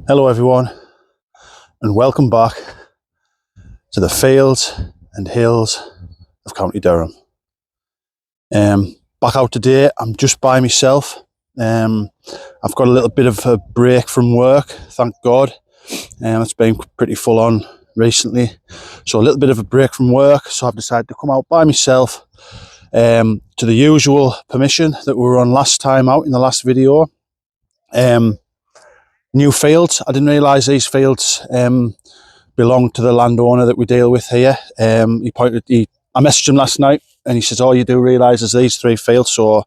Hello everyone, and welcome back to the fields and hills of County Durham. Back out today, I'm just by myself. I've got a little bit of a break from work, thank God. It's been pretty full on recently, so a little bit of a break from work, so I've decided to come out by myself to the usual permission that we were on last time out in the last video. New fields. I didn't realise these fields belong to the landowner that we deal with here. I messaged him last night and he says, "Oh, you do realise there's these 3 fields." So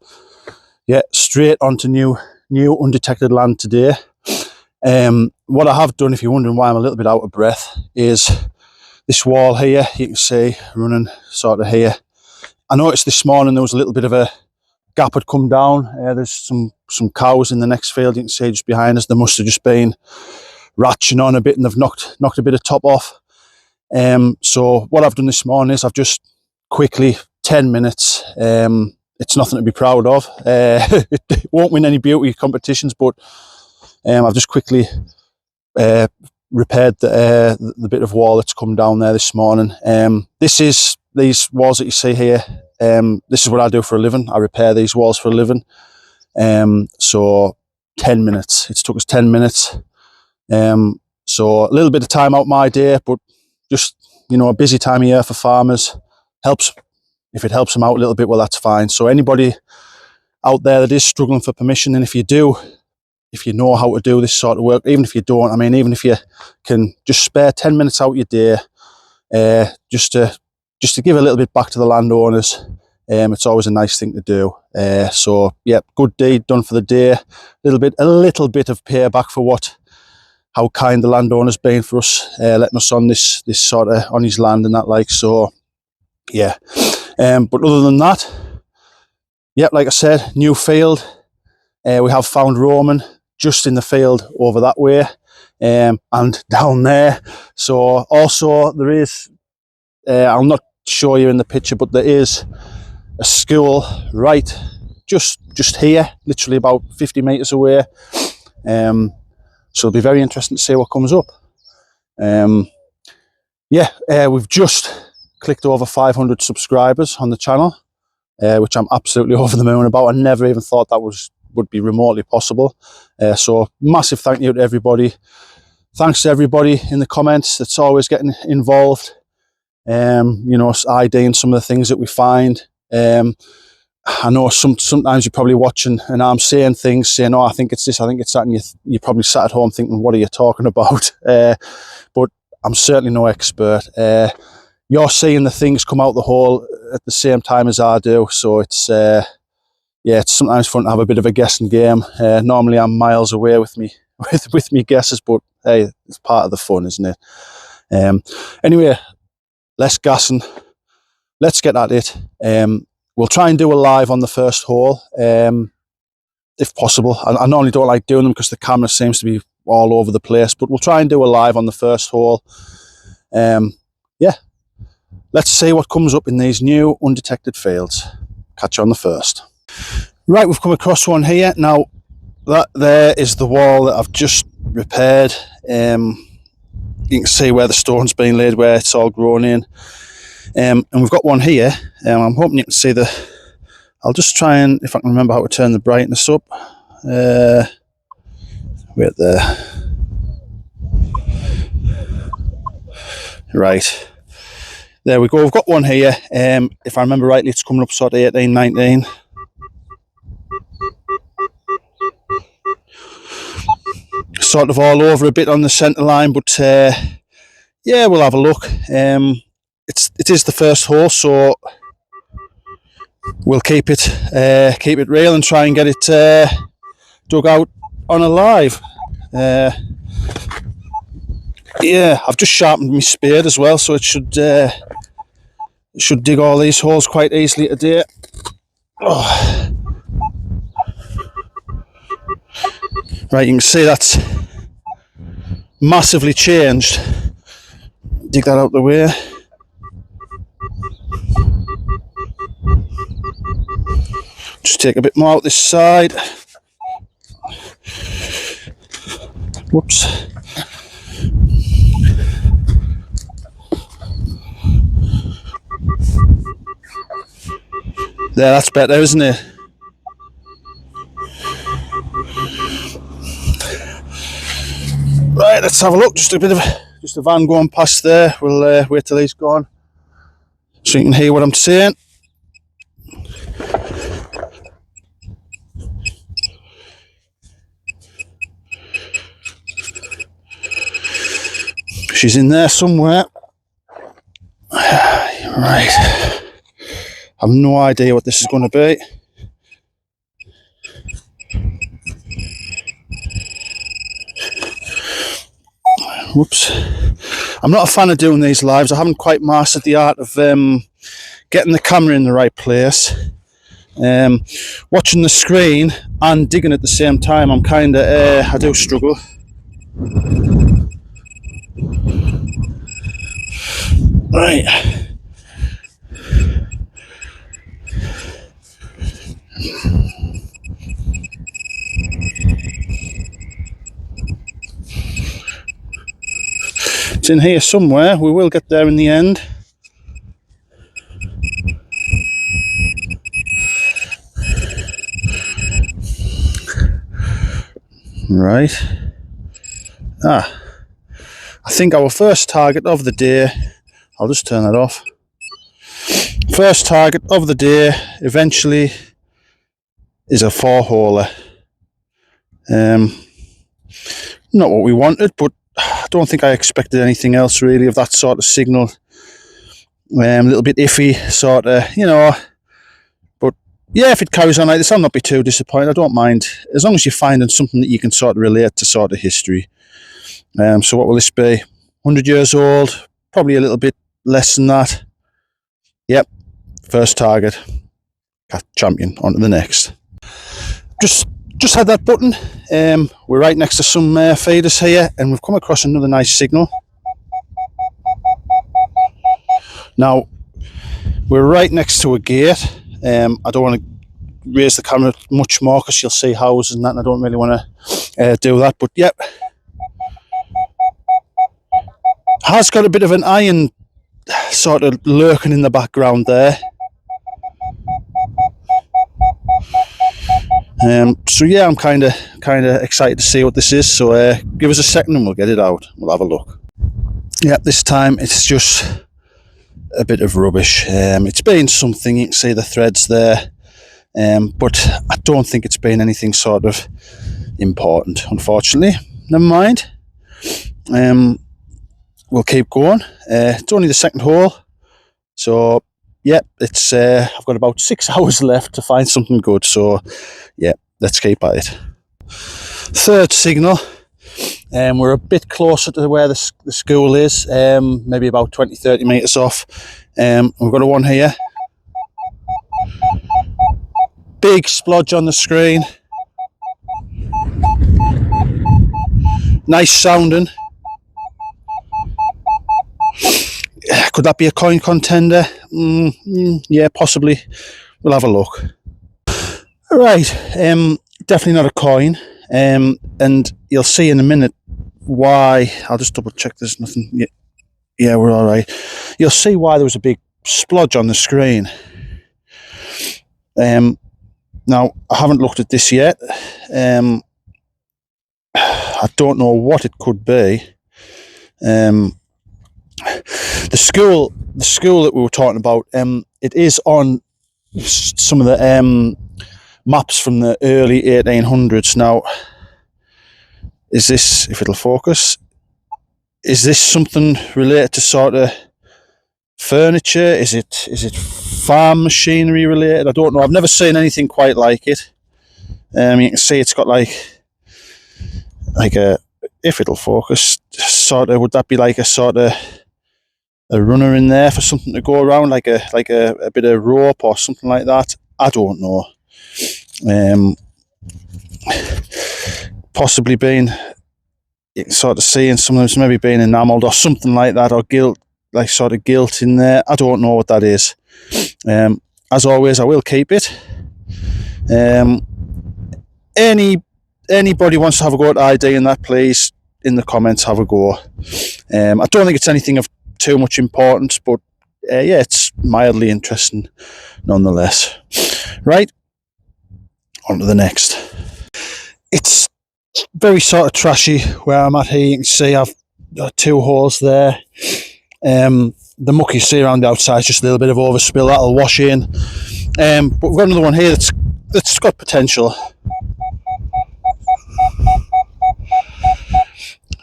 yeah, straight onto new undetected land today. What I have done, if you're wondering why I'm a little bit out of breath, is this wall here. You can see running sort of here. I noticed this morning there was a little bit of a gap had come down. There's some cows in the next field. You can see just behind us. They must have just been ratcheting on a bit and they've knocked a bit of top off. So what I've done this morning is I've just quickly 10 minutes. It's nothing to be proud of. It won't win any beauty competitions, but I've just quickly repaired the bit of wall that's come down there this morning. These walls that you see here. This is what I do for a living. I repair these walls for a living. So 10 minutes. It's took us 10 minutes. So a little bit of time out my day, but just, a busy time of year for farmers. Helps. If it helps them out a little bit, well, that's fine. So anybody out there that is struggling for permission, and if you know how to do this sort of work, even if you don't, even if you can just spare 10 minutes out your day, just to give a little bit back to the landowners, it's always a nice thing to do. So yeah, good deed done for the day. A little bit of payback for how kind the landowner's been for us, letting us on this sort of on his land and that, like. So yeah, but other than that, yeah, like I said, new field. We have found Roman just in the field over that way, and down there. So also there is, I'll not show you in the picture, but there is a school right just here, literally about 50 metres away. So it'll be very interesting to see what comes up. We've just clicked over 500 subscribers on the channel, which I'm absolutely over the moon about. I never even thought that would be remotely possible. So massive thank you to everybody. Thanks to everybody in the comments that's always getting involved. IDing some of the things that we find. I know sometimes you're probably watching and I'm saying things, saying, "Oh, I think it's this, I think it's that," and you probably sat at home thinking, "What are you talking about?" But I'm certainly no expert. You're seeing the things come out the hole at the same time as I do, so it's sometimes fun to have a bit of a guessing game. Normally I'm miles away with me guesses, but hey, it's part of the fun, isn't it? Anyway, less gassing. Let's get at it. We'll try and do a live on the first hole, if possible. I normally don't like doing them because the camera seems to be all over the place, but we'll try and do a live on the first hole. Let's see what comes up in these new undetected fields. Catch you on the first. Right, we've come across one here. Now, that there is the wall that I've just repaired. You can see where the stone's been laid, where it's all grown in. And we've got one here. I'm hoping you can see I'll just try and, if I can remember how to turn the brightness up. Wait there. Right. There we go. We've got one here. If I remember rightly, it's coming up sort of 18, 19. Sort of all over a bit on the centre line, but yeah, we'll have a look. It is the first hole, so we'll keep it real and try and get it dug out on a live. Yeah, I've just sharpened my spade as well, so it should dig all these holes quite easily today. Oh. Right, you can see that's massively changed. Dig that out the way. Just take a bit more out this side. Whoops. There, that's better, isn't it? Right, let's have a look. Just a van going past there. We'll wait till he's gone so you can hear what I'm saying. She's in there somewhere. Right. I've no idea what this is going to be. Whoops. I'm not a fan of doing these lives. I haven't quite mastered the art of getting the camera in the right place. Watching the screen and digging at the same time, I'm kind of, I do struggle. Right. It's in here somewhere. We will get there in the end. Right. I think our first target of the day, I'll just turn that off. First target of the day eventually is a 4-holer. Not what we wanted, but I don't think I expected anything else really of that sort of signal. A little bit iffy, sort of, you know. But yeah, if it carries on like this, I'll not be too disappointed. I don't mind, as long as you're finding something that you can sort of relate to sort of history. So what will this be? 100 years old, probably a little bit less than that. Yep, first target. Champion, on to the next. Just had that button. We're right next to some feeders here, and we've come across another nice signal. Now, we're right next to a gate. I don't want to raise the camera much more because you'll see houses and that, and I don't really want to do that. But yep, has got a bit of an iron sort of lurking in the background there. So yeah, I'm kind of excited to see what this is. So give us a second and we'll get it out. We'll have a look. Yeah, this time it's just a bit of rubbish. It's been something. You can see the threads there, but I don't think it's been anything sort of important, unfortunately. Never mind. We'll keep going. It's only the second hole, so yeah, it's I've got about 6 hours left to find something good. So yeah, let's keep at it. Third signal. We're a bit closer to where the school is, maybe about 20-30 metres off. We've got a one here. Big splodge on the screen. Nice sounding. Could that be a coin contender? Yeah, possibly. We'll have a look. Right, definitely not a coin. And you'll see in a minute why. I'll just double check there's nothing. Yeah, we're all right. You'll see why there was a big splodge on the screen. Now, I haven't looked at this yet. I don't know what it could be. The school that we were talking about, it is on some of the maps from the early 1800s. Now, is this, if it'll focus, is this something related to sort of furniture? Is it farm machinery related? I don't know. I've never seen anything quite like it. You can see it's got like a, if it'll focus, sort of, would that be like a sort of a runner in there for something to go around, like a bit of rope or something like that? I don't know. Possibly being, you can sort of seeing some of them maybe being enamelled or something like that, or gilt, like sort of gilt in there. I don't know what that is. As always, I will keep it. Anybody wants to have a go at ID in that, please in the comments, have a go. I don't think it's anything of too much importance, but yeah, it's mildly interesting nonetheless. Right, on to the next. It's very sort of trashy where I'm at here. You can see I've got 2 holes there. The muck you see around the outside is just a little bit of overspill, that'll wash in. But we've got another one here that's got potential.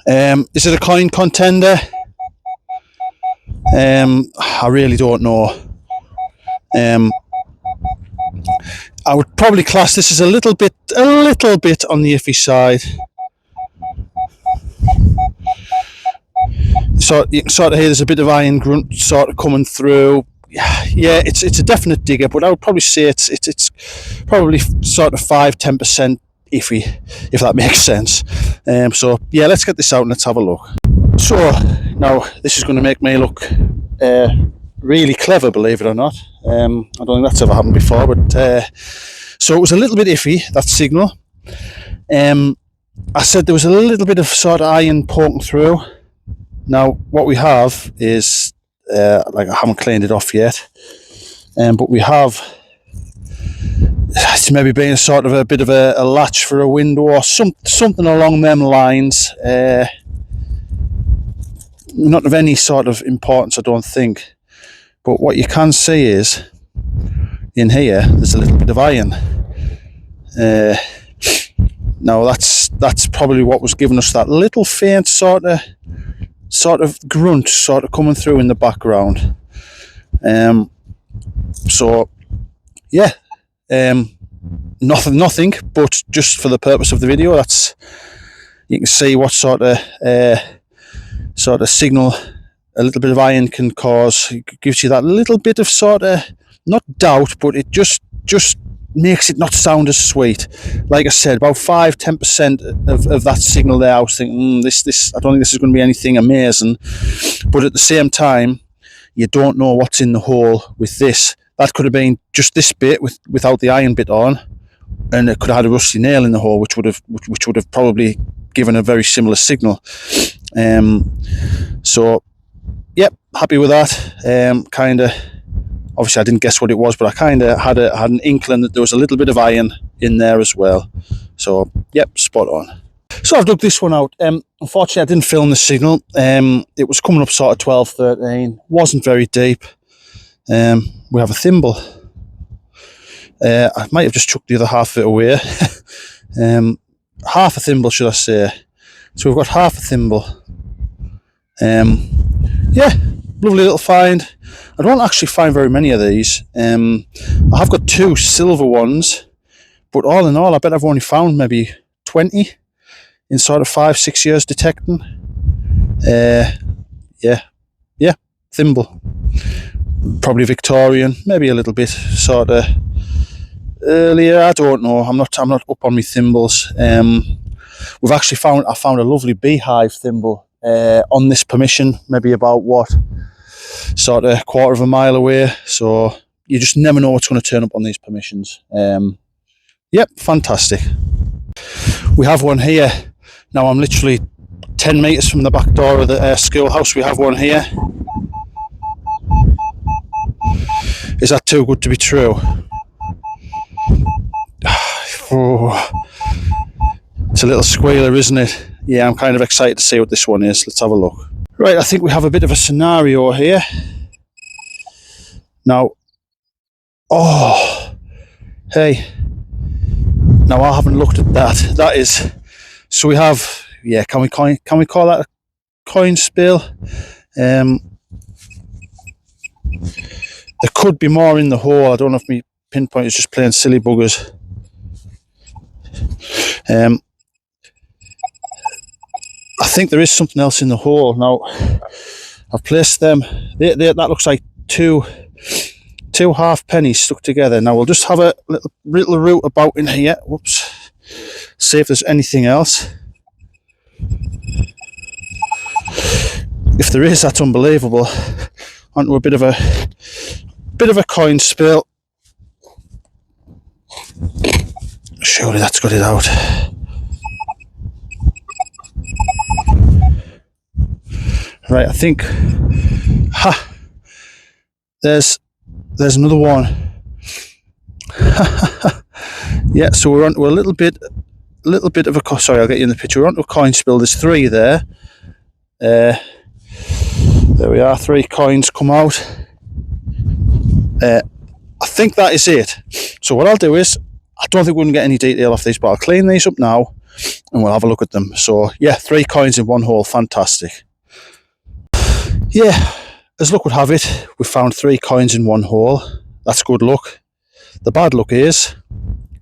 Is it a coin contender? I really don't know. I would probably class this as a little bit on the iffy side. So you can sort of hear there's a bit of iron grunt sort of coming through. Yeah, it's a definite digger, but I would probably say it's probably sort of 5-10% iffy, if that makes sense. So yeah, let's get this out and let's have a look. So now this is going to make me look really clever, believe it or not. I don't think that's ever happened before, but so it was a little bit iffy, that signal. I said there was a little bit of sort of iron poking through. Now what we have is like I haven't cleaned it off yet, but we have, it's maybe been sort of a bit of a latch for a window or something along them lines. Not of any sort of importance, I don't think. But what you can see is, in here, there's a little bit of iron. Now that's probably what was giving us that little faint sort of grunt sort of coming through in the background. So yeah, nothing, but just for the purpose of the video, that's, you can see what sort of signal a little bit of iron can cause. It gives you that little bit of sort of, not doubt, but it just makes it not sound as sweet. Like I said, about 5-10% of that signal there, I was thinking, this I don't think this is going to be anything amazing. But at the same time, you don't know what's in the hole with this. That could have been just this bit without the iron bit on, and it could have had a rusty nail in the hole, which would have probably given a very similar signal. So yep, happy with that. Kind of, obviously I didn't guess what it was, but I kind of had an inkling that there was a little bit of iron in there as well. So yep, spot on. So I've dug this one out. Unfortunately I didn't film the signal. It was coming up sort of 12-13, wasn't very deep. We have a thimble. I might have just chucked the other half of it away. Half a thimble, should I say. So we've got half a thimble. Yeah, lovely little find. I don't actually find very many of these. I have got 2 silver ones, but all in all I bet I've only found maybe 20 in sort of 5-6 years detecting. Yeah, thimble. Probably Victorian, maybe a little bit sort of earlier, I don't know. I'm not up on my thimbles. We've actually I found a lovely beehive thimble on this permission, maybe about sort of 1/4 of a mile away. So you just never know what's going to turn up on these permissions. Yep, fantastic. We have one here. Now I'm literally 10 metres from the back door of the schoolhouse. We have one here. Is that too good to be true? Oh, it's a little squealer, isn't it? Yeah, I'm kind of excited to see what this one is. Let's have a look. Right, I think we have a bit of a scenario here. Now, oh, hey. Now I haven't looked at that. That is, so we have, yeah, can we call that a coin spill? There could be more in the hole. I don't know if my pinpoint is just playing silly buggers. I think there is something else in the hole. Now, I've placed them. That looks like two half pennies stuck together. Now we'll just have a little root about in here. Whoops. See if there's anything else. If there is, that's unbelievable. Onto a bit of a coin spill. Surely that's got it out. Right, I think, ha, there's another one. Yeah, so we're onto a little bit of a, sorry, I'll get you in the picture. We're onto a coin spill. There's 3 there. There we are, 3 coins come out. I think that is it. So what I'll do is, I don't think we're going to get any detail off these, but I'll clean these up now and we'll have a look at them. So yeah, 3 coins in 1 hole, fantastic. Yeah, as luck would have it, we found 3 coins in 1 hole. That's good luck. The bad luck is,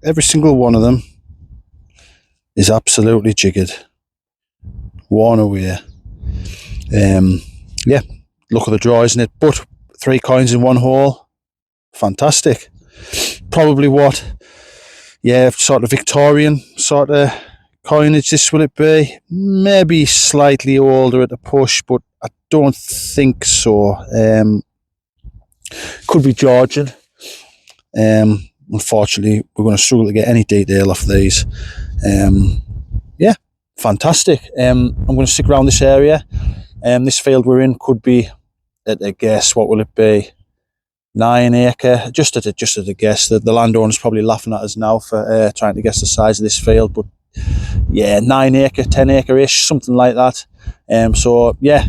every single one of them is absolutely jiggered. Worn away. Yeah, luck of the draw, isn't it? But 3 coins in 1 hole, fantastic. Probably what, yeah, sort of Victorian sort of coinage this will it be? Maybe slightly older at the push, but I don't think so. Could be Georgian. Unfortunately, we're going to struggle to get any detail off these. Yeah, fantastic. I'm going to stick around this area. This field we're in could be, at a guess, what will it be? 9 acre, just at a guess. The landowner's probably laughing at us now for trying to guess the size of this field, but yeah, 9 acre, 10 acre-ish, something like that. So yeah,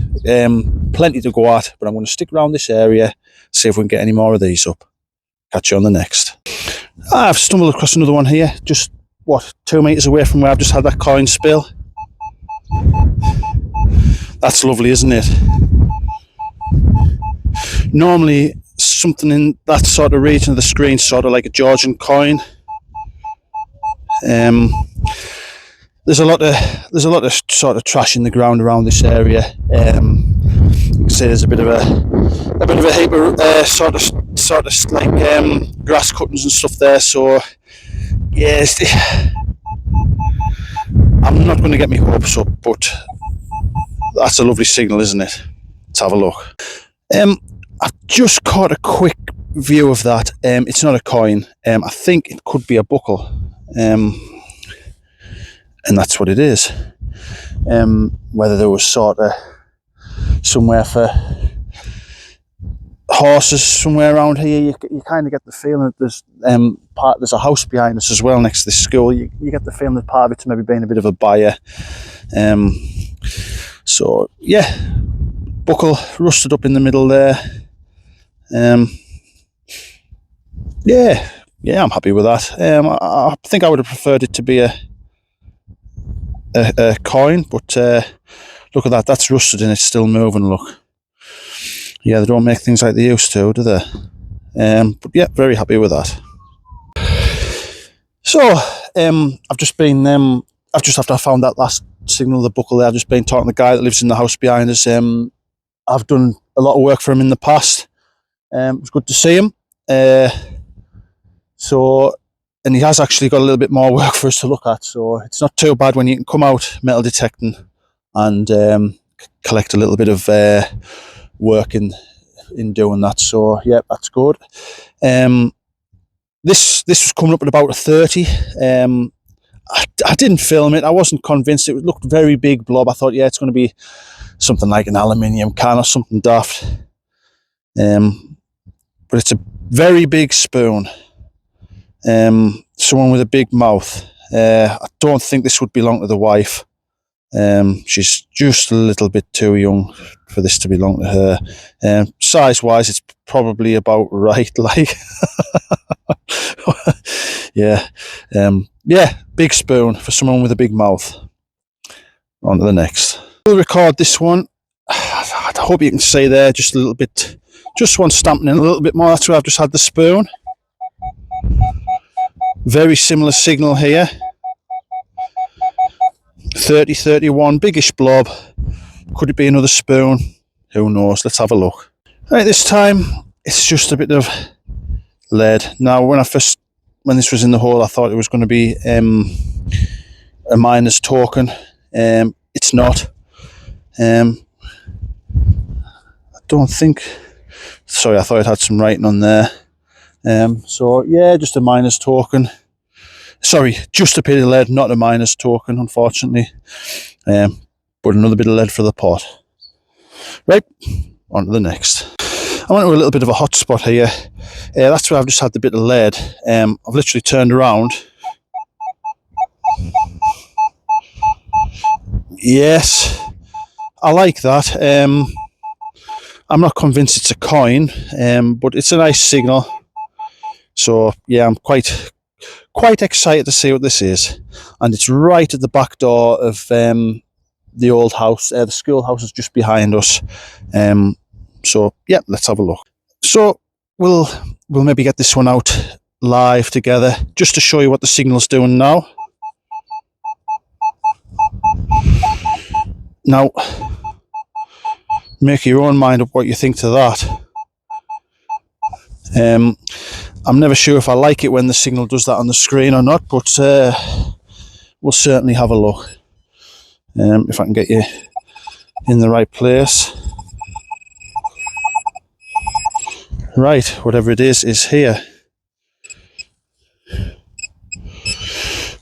plenty to go at, but I'm going to stick around this area, see if we can get any more of these up. Catch you on the next. I've stumbled across another one here, just, what, 2 metres away from where I've just had that coin spill. That's lovely, isn't it? Normally, something in that sort of region of the screen, sort of like a Georgian coin. There's a lot of sort of trash in the ground around this area. You can see there's a bit of a heap of sort of like grass cuttings and stuff there. So yeah, I'm not going to get my hopes up, but that's a lovely signal, isn't it? Let's have a look. I've just caught a quick view of that. It's not a coin. I think it could be a buckle. And that's what it is. Whether there was sort of somewhere for horses somewhere around here, you kind of get the feeling that there's a house behind us as well next to this school. You get the feeling that part of it's maybe being a bit of a buyer. So yeah, buckle rusted up in the middle there. Yeah, I'm happy with that. I think I would have preferred it to be a coin, but look at that, that's rusted and it's still moving, look. Yeah, they don't make things like they used to, do they? But yeah, very happy with that. So I've just after I found that last signal of the buckle there, I've just been talking to the guy that lives in the house behind us. I've done a lot of work for him in the past. It was good to see him. And he has actually got a little bit more work for us to look at, so it's not too bad when you can come out metal detecting and collect a little bit of work in doing that. So yeah, that's good. This was coming up at about a 30. I didn't film it. I wasn't convinced. It looked very big blob. I thought, yeah, it's going to be something like an aluminium can or something daft. But it's a very big spoon. Someone with a big mouth. I don't think this would belong to the wife. She's just a little bit too young for this to belong to her. Size wise, it's probably about right, like. Yeah. Yeah, big spoon for someone with a big mouth. On to the next. We'll record this one. I hope you can see there just a little bit, just one stamping in a little bit more. That's where I've just had the spoon. Very similar signal here. 30-31, biggish blob. Could it be another spoon? Who knows? Let's have a look. Right, this time it's just a bit of lead. Now, when this was in the hole, I thought it was going to be a miner's token. It's not. I don't think. Sorry, I thought it had some writing on there. So yeah, just a miner's token. Sorry, just a bit of lead, not a miner's token, unfortunately. But another bit of lead for the pot. Right, on to the next. I went to a little bit of a hot spot here. That's where I've just had the bit of lead. I've literally turned around. Yes, I like that. I'm not convinced it's a coin, but it's a nice signal. So yeah, I'm quite excited to see what this is. And it's right at the back door of the old house. The schoolhouse is just behind us. So yeah, let's have a look. So we'll maybe get this one out live together just to show you what the signal's doing now. Now, make your own mind up what you think to that. I'm never sure if I like it when the signal does that on the screen or not, but we'll certainly have a look. If I can get you in the right place. Right, whatever it is here.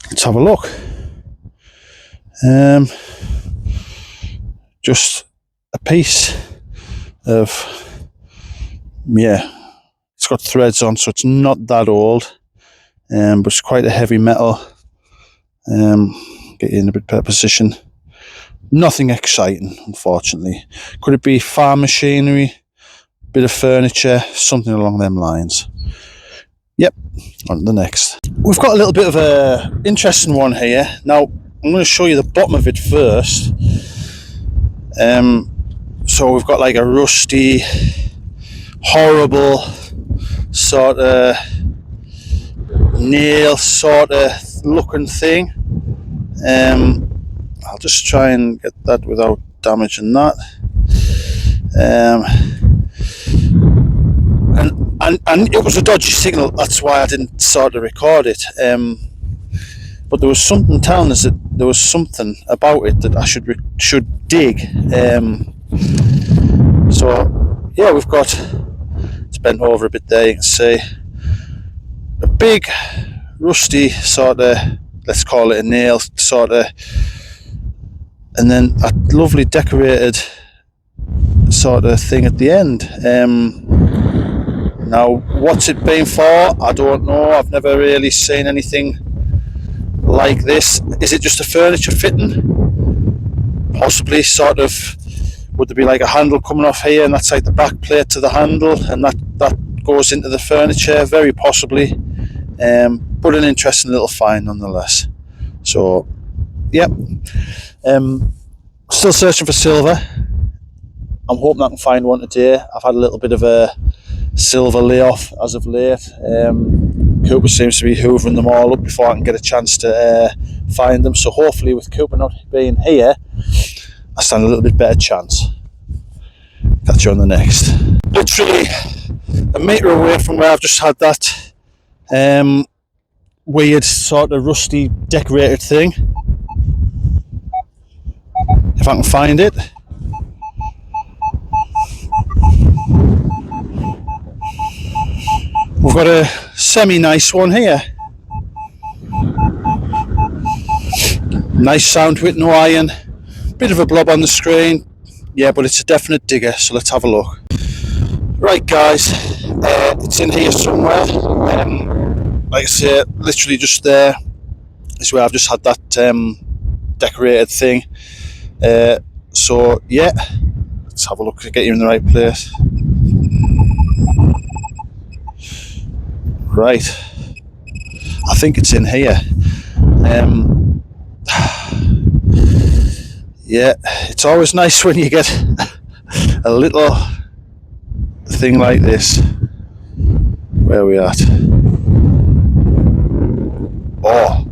Let's have a look. Just a piece of, yeah, it's got threads on, so it's not that old, but it's quite a heavy metal. Get you in a bit better position. Nothing exciting, unfortunately. Could it be farm machinery, bit of furniture, something along them lines? Yep, on to the next. We've got a little bit of a interesting one here. Now, I'm going to show you the bottom of it first. So we've got like a rusty, horrible sort of nail sort of looking thing. I'll just try and get that without damaging that. And it was a dodgy signal, that's why I didn't sort of record it. But there was something telling us that there was something about it that I should dig. So yeah, we've got, it's bent over a bit there, you can see a big rusty sort of, let's call it a nail sort of, and then a lovely decorated sort of thing at the end. Now, what's it been for? I don't know. I've never really seen anything like this. Is it just a furniture fitting? Possibly, sort of. Would there be like a handle coming off here, and that's like the back plate to the handle, and that goes into the furniture? Very possibly. But an interesting little find nonetheless. So, yep. Still searching for silver. I'm hoping I can find one today. I've had a little bit of a silver layoff as of late. Cooper seems to be hoovering them all up before I can get a chance to find them. So hopefully, with Cooper not being here, I stand a little bit better chance. Catch you on the next. Literally a metre away from where I've just had that weird sort of rusty decorated thing. If I can find it. We've got a semi-nice one here. Nice sound to it, no iron. Bit of a blob on the screen. Yeah, but it's a definite digger, so let's have a look. Right, guys, it's in here somewhere. Like I say, literally just there is where I've just had that decorated thing. So, yeah, let's have a look to get you in the right place. Right, I think it's in here. Yeah, it's always nice when you get a little thing like this. Where are we at? Oh.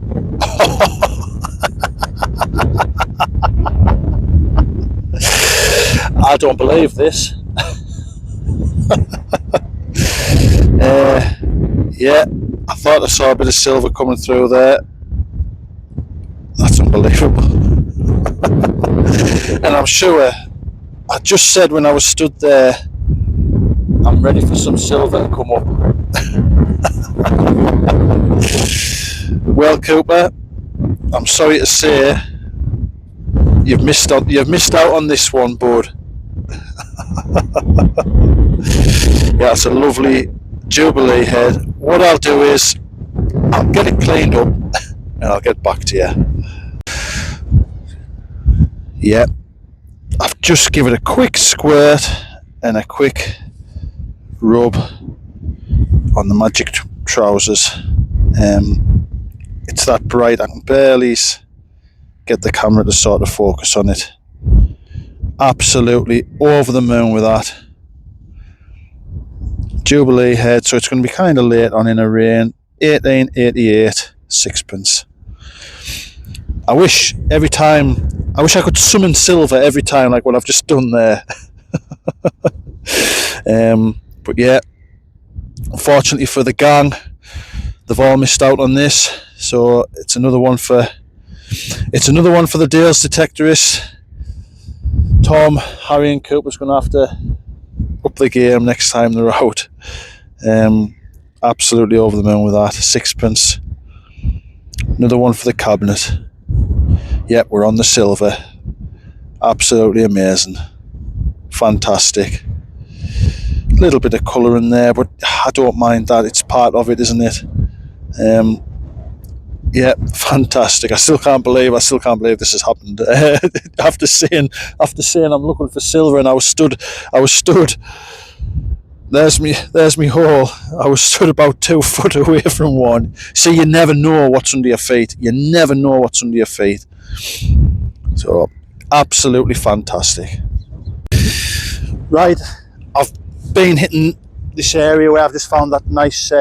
I don't believe this. Yeah, I thought I saw a bit of silver coming through there. That's unbelievable. And I'm sure I just said when I was stood there, I'm ready for some silver to come up. Well, Cooper, I'm sorry to say you've missed out on this one, bud. Yeah, it's a lovely Jubilee head. What I'll do is I'll get it cleaned up and I'll get back to you. Yeah, I've just given it a quick squirt and a quick rub on the magic trousers. It's that bright, I can barely get the camera to sort of focus on it. Absolutely over the moon with that. Jubilee head, so it's going to be kind of late on in a rain. 1888 sixpence. I wish I could summon silver every time, like what I've just done there. But yeah, unfortunately for the gang, they've all missed out on this. So it's another one for the Dales Detectorist. Tom, Harry and Cooper's going to have to up the game next time they're out. Absolutely over the moon with that. Sixpence. Another one for the cabinet. Yep, we're on the silver. Absolutely amazing. Fantastic. Little bit of colour in there, but I don't mind that. It's part of it, isn't it? Yeah, fantastic. I still can't believe this has happened. After saying I'm looking for silver, and I was stood. There's me hole. I was stood about 2 foot away from one. See, you never know what's under your feet. So, absolutely fantastic. Right, I've been hitting this area where I've just found that nice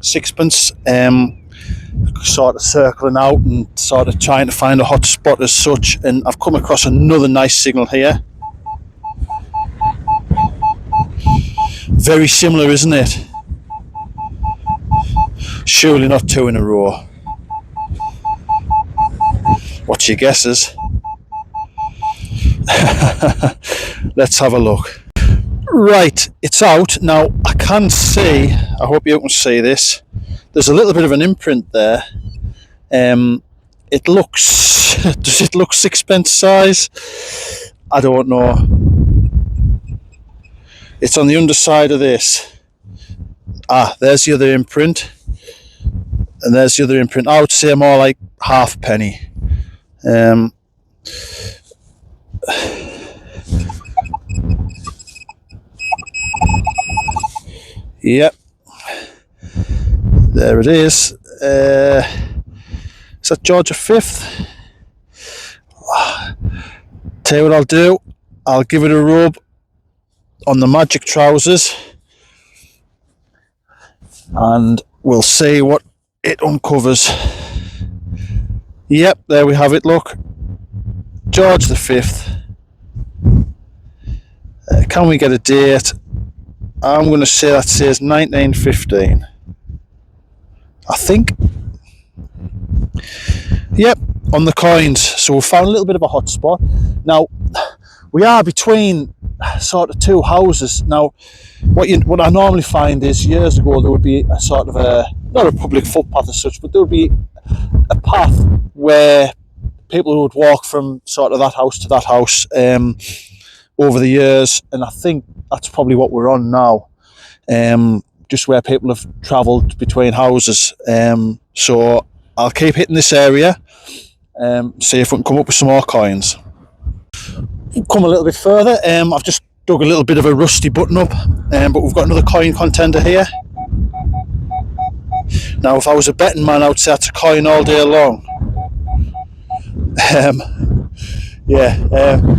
sixpence. Sort of circling out and sort of trying to find a hot spot as such, and I've come across another nice signal here. Very similar, isn't it? Surely not 2 in a row. What's your guesses? Let's have a look. Right, it's out now. I can see, I hope you can see this, there's a little bit of an imprint there. It looks, does it look sixpence size? I don't know. It's on the underside of this. There's the other imprint. And there's the other imprint. I would say more like halfpenny. Yep. There it is. Is that George V? Tell you what I'll do. I'll give it a rub on the magic trousers and we'll see what it uncovers. Yep, there we have it, look. George V. Can we get a date? I'm going to say that says 1915. I think. Yep, on the coins. So we found a little bit of a hot spot. Now, we are between sort of 2 houses. Now, what I normally find is years ago there would be a sort of not a public footpath as such, but there would be a path where people would walk from sort of that house to that house over the years, and I think that's probably what we're on now. Just where people have travelled between houses. So I'll keep hitting this area, see if we can come up with some more coins. Come a little bit further. I've just dug a little bit of a rusty button up, but we've got another coin contender here. Now, if I was a betting man, I would say that's a coin all day long.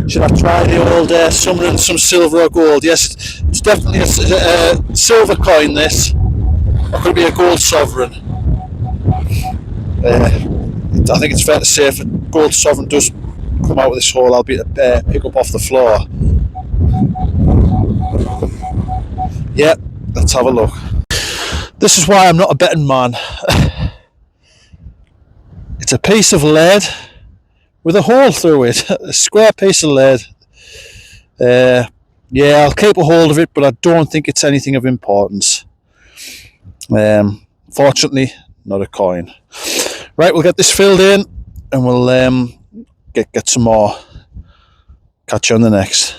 Should I try the old summoning some silver or gold? Yes, it's definitely a silver coin, this. Or could it be a gold sovereign? I think it's fair to say if a gold sovereign does come out of this hole, I'll be pick up off the floor. Yeah, let's have a look. This is why I'm not a betting man. It's a piece of lead with a hole through it, a square piece of lead. Yeah, I'll keep a hold of it, but I don't think it's anything of importance. Fortunately, not a coin. Right, we'll get this filled in and we'll get some more. Catch you on the next.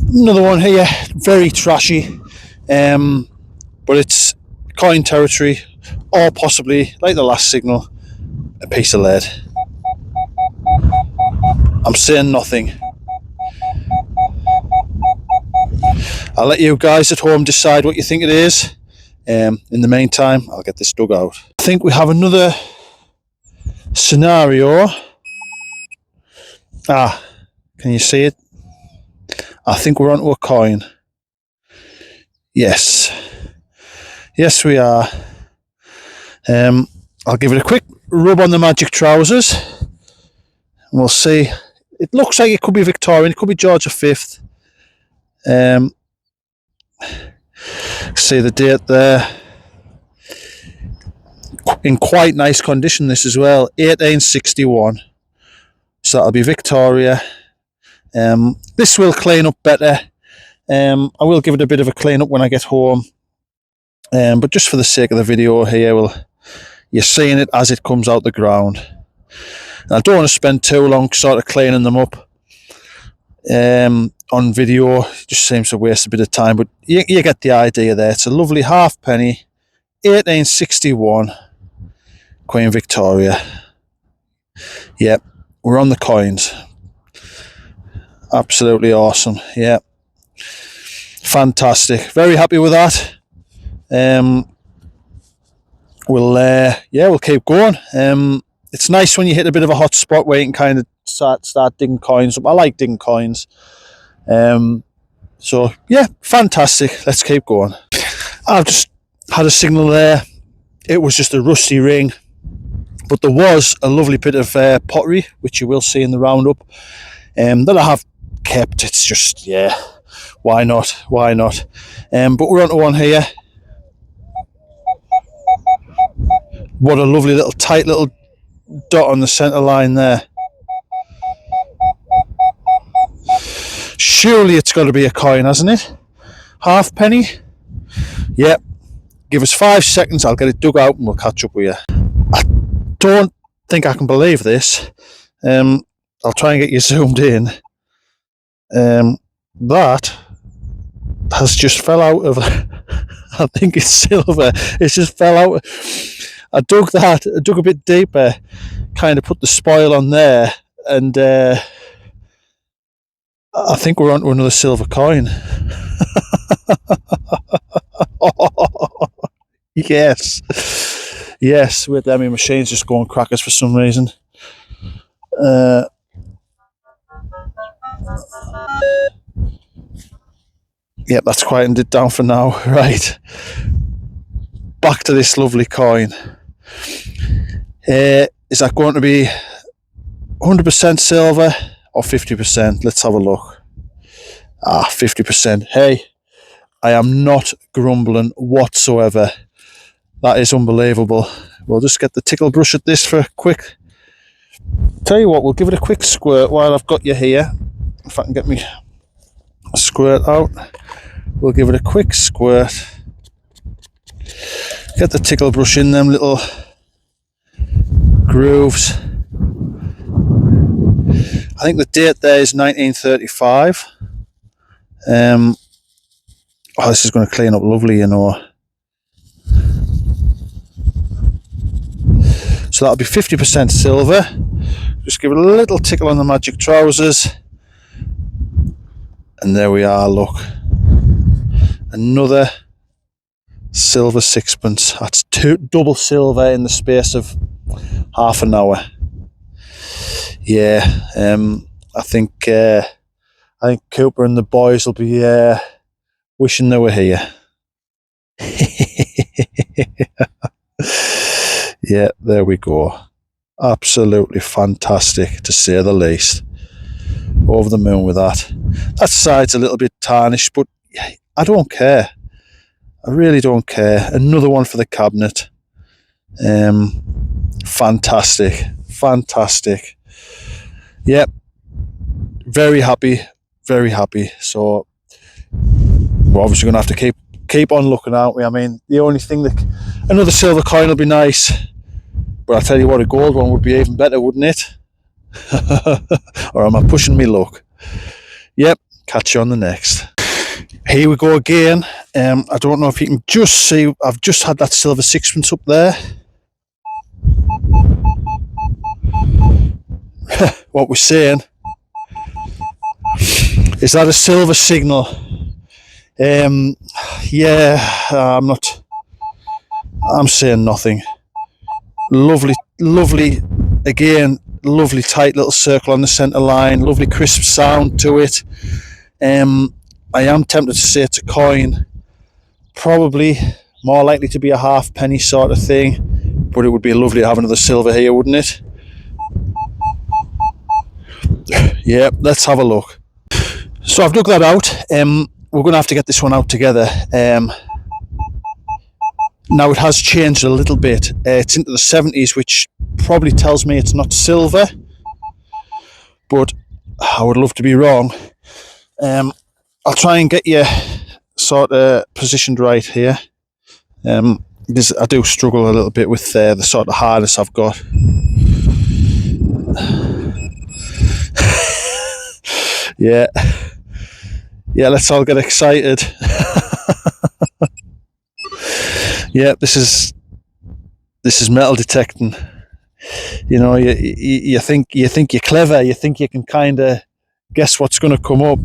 Another one here, very trashy, but it's coin territory, or possibly, like the last signal, a piece of lead. I'm saying nothing. I'll let you guys at home decide what you think it is. In the meantime, I'll get this dug out. I think we have another scenario. Can you see it? I think we're onto a coin. Yes. Yes, we are. I'll give it a quick rub on the magic trousers. And we'll see. It looks like it could be Victorian. It could be George V. See the date there. In quite nice condition, this as well. 1861. So that'll be Victoria. This will clean up better. I will give it a bit of a clean up when I get home. But just for the sake of the video here, you're seeing it as it comes out the ground. And I don't want to spend too long sort of cleaning them up on video. It just seems to waste a bit of time, but you get the idea there. It's a lovely halfpenny, 1861, Queen Victoria. Yep, we're on the coins. Absolutely awesome. Yeah, fantastic. Very happy with that. We'll keep going. It's nice when you hit a bit of a hot spot where you can kind of start digging coins up. I like digging coins. So yeah, fantastic. Let's keep going. I've just had a signal there. It was just a rusty ring, but there was a lovely bit of pottery, which you will see in the roundup, that I have kept. It's just, yeah, why not? But we're onto one here. What a lovely little tight little dot on the centre line there. Surely it's got to be a coin, hasn't it? Halfpenny? Yep. Give us 5 seconds, I'll get it dug out and we'll catch up with you. I don't think I can believe this. I'll try and get you zoomed in. That has just fell out of... I think it's silver. It just fell out. I dug a bit deeper, kind of put the spoil on there, and I think we're onto another silver coin. Yes. Wait there, my machine's just going crackers for some reason. Yep, that's quietened it down for now. Right. Back to this lovely coin. Is that going to be 100% silver or 50%? Let's have a look. 50%. Hey, I am not grumbling whatsoever. That is unbelievable. We'll just get the tickle brush at this for a quick... Tell you what, we'll give it a quick squirt while I've got you here. If I can get me squirt out. We'll give it a quick squirt. Get the tickle brush in them little grooves. I think the date there is 1935. This is going to clean up lovely, you know. So that'll be 50% silver. Just give it a little tickle on the magic trousers. And there we are, look. Another silver sixpence. That's double silver in the space of half an hour. Yeah, I think Cooper and the boys will be wishing they were here. Yeah, there we go. Absolutely fantastic, to say the least. Over the moon with that. That side's a little bit tarnished, but I don't care. I really don't care. Another one for the cabinet. Fantastic. Yep. Very happy. So we're obviously going to have to keep on looking, aren't we? I mean, the only thing that... Another silver coin will be nice. But I'll tell you what, a gold one would be even better, wouldn't it? Or am I pushing me luck? Yep. Catch you on the next. Here we go again. I don't know if you can just see, I've just had that silver sixpence up there. What we're saying, is that a silver signal? Yeah, I'm saying nothing. Lovely, again, lovely tight little circle on the centre line, lovely crisp sound to it. I am tempted to say it's a coin, probably more likely to be a halfpenny sort of thing, but it would be lovely to have another silver here, wouldn't it? Yeah, let's have a look. So I've dug that out. We're going to have to get this one out together. Now it has changed a little bit. It's into the 70s, which probably tells me it's not silver, but I would love to be wrong. I'll try and get you sort of positioned right here. I do struggle a little bit with the sort of harness I've got. Yeah, let's all get excited. Yeah, this is metal detecting. You know, you think you're clever. You think you can kind of guess what's going to come up.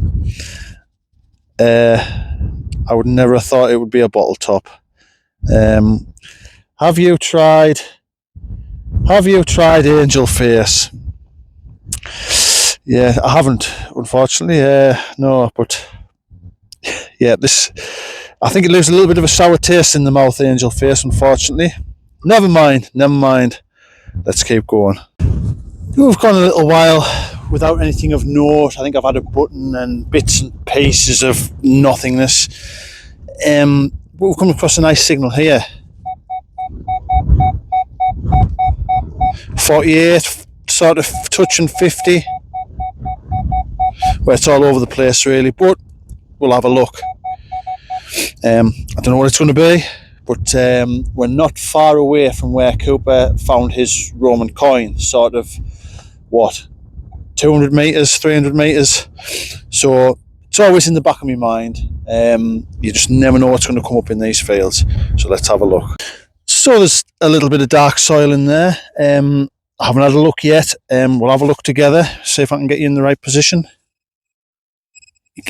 I would never have thought it would be a bottle top. Have you tried angel face? Yeah, I haven't, unfortunately. No, but yeah, I think it leaves a little bit of a sour taste in the mouth, angel face, unfortunately. Never mind. Let's keep going. We've gone a little while without anything of note. I think I've had a button and bits and pieces of nothingness. We've come across a nice signal here. 48, sort of touching 50. Well, it's all over the place really, but we'll have a look. I don't know what it's going to be, but we're not far away from where Cooper found his Roman coin, sort of, 200 metres, 300 metres. So it's always in the back of my mind. You just never know what's going to come up in these fields. So let's have a look. So there's a little bit of dark soil in there. I haven't had a look yet. We'll have a look together, see if I can get you in the right position.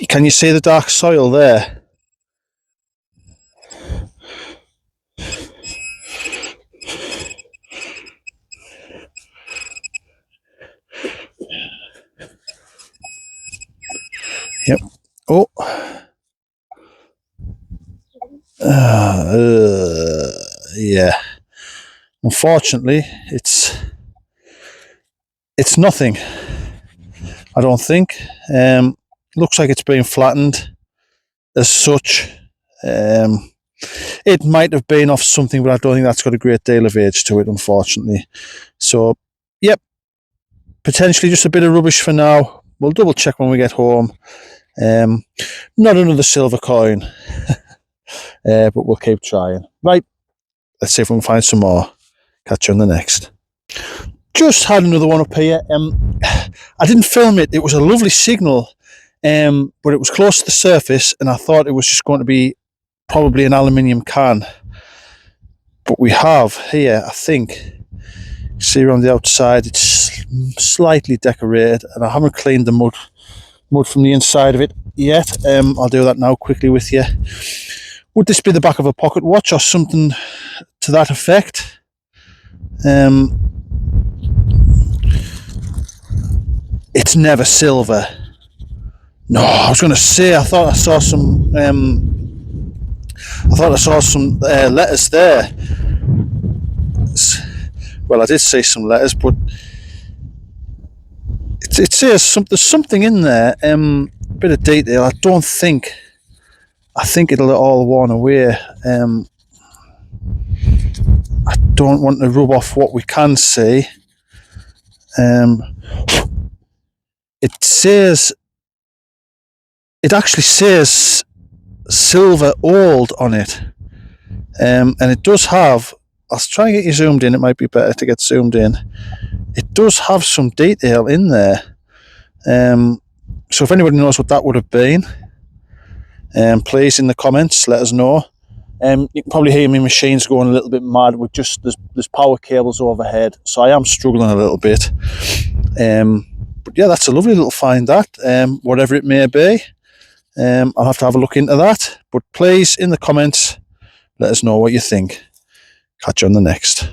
Can you see the dark soil there? Yep. Oh. Yeah. Unfortunately, it's nothing. I don't think. Looks like it's been flattened as such. It might have been off something, but I don't think that's got a great deal of age to it, unfortunately. So, yep, potentially just a bit of rubbish for now. We'll double check when we get home. Not another silver coin, but we'll keep trying. Right, let's see if we can find some more. Catch you on the next. Just had another one up here. I didn't film it. It was a lovely signal, but it was close to the surface, and I thought it was just going to be probably an aluminium can. But we have here, I think, see around the outside, it's slightly decorated, and I haven't cleaned the mud from the inside of it yet. I'll do that now quickly with you. Would this be the back of a pocket watch or something to that effect? It's never silver. No, I was going to say, I thought I saw some letters there. Well, I did see some letters, but it says there's something in there, a bit of detail. I think it'll all worn away. I don't want to rub off what we can see. It actually says silver old on it, and it does have, I'll try and get you zoomed in, it might be better to get zoomed in. It does have some detail in there. So if anybody knows what that would have been, please in the comments let us know. You can probably hear my machines going a little bit mad with just there's power cables overhead, so I am struggling a little bit. But yeah, that's a lovely little find, that, whatever it may be. I'll have to have a look into that, but please in the comments let us know what you think. Catch you on the next.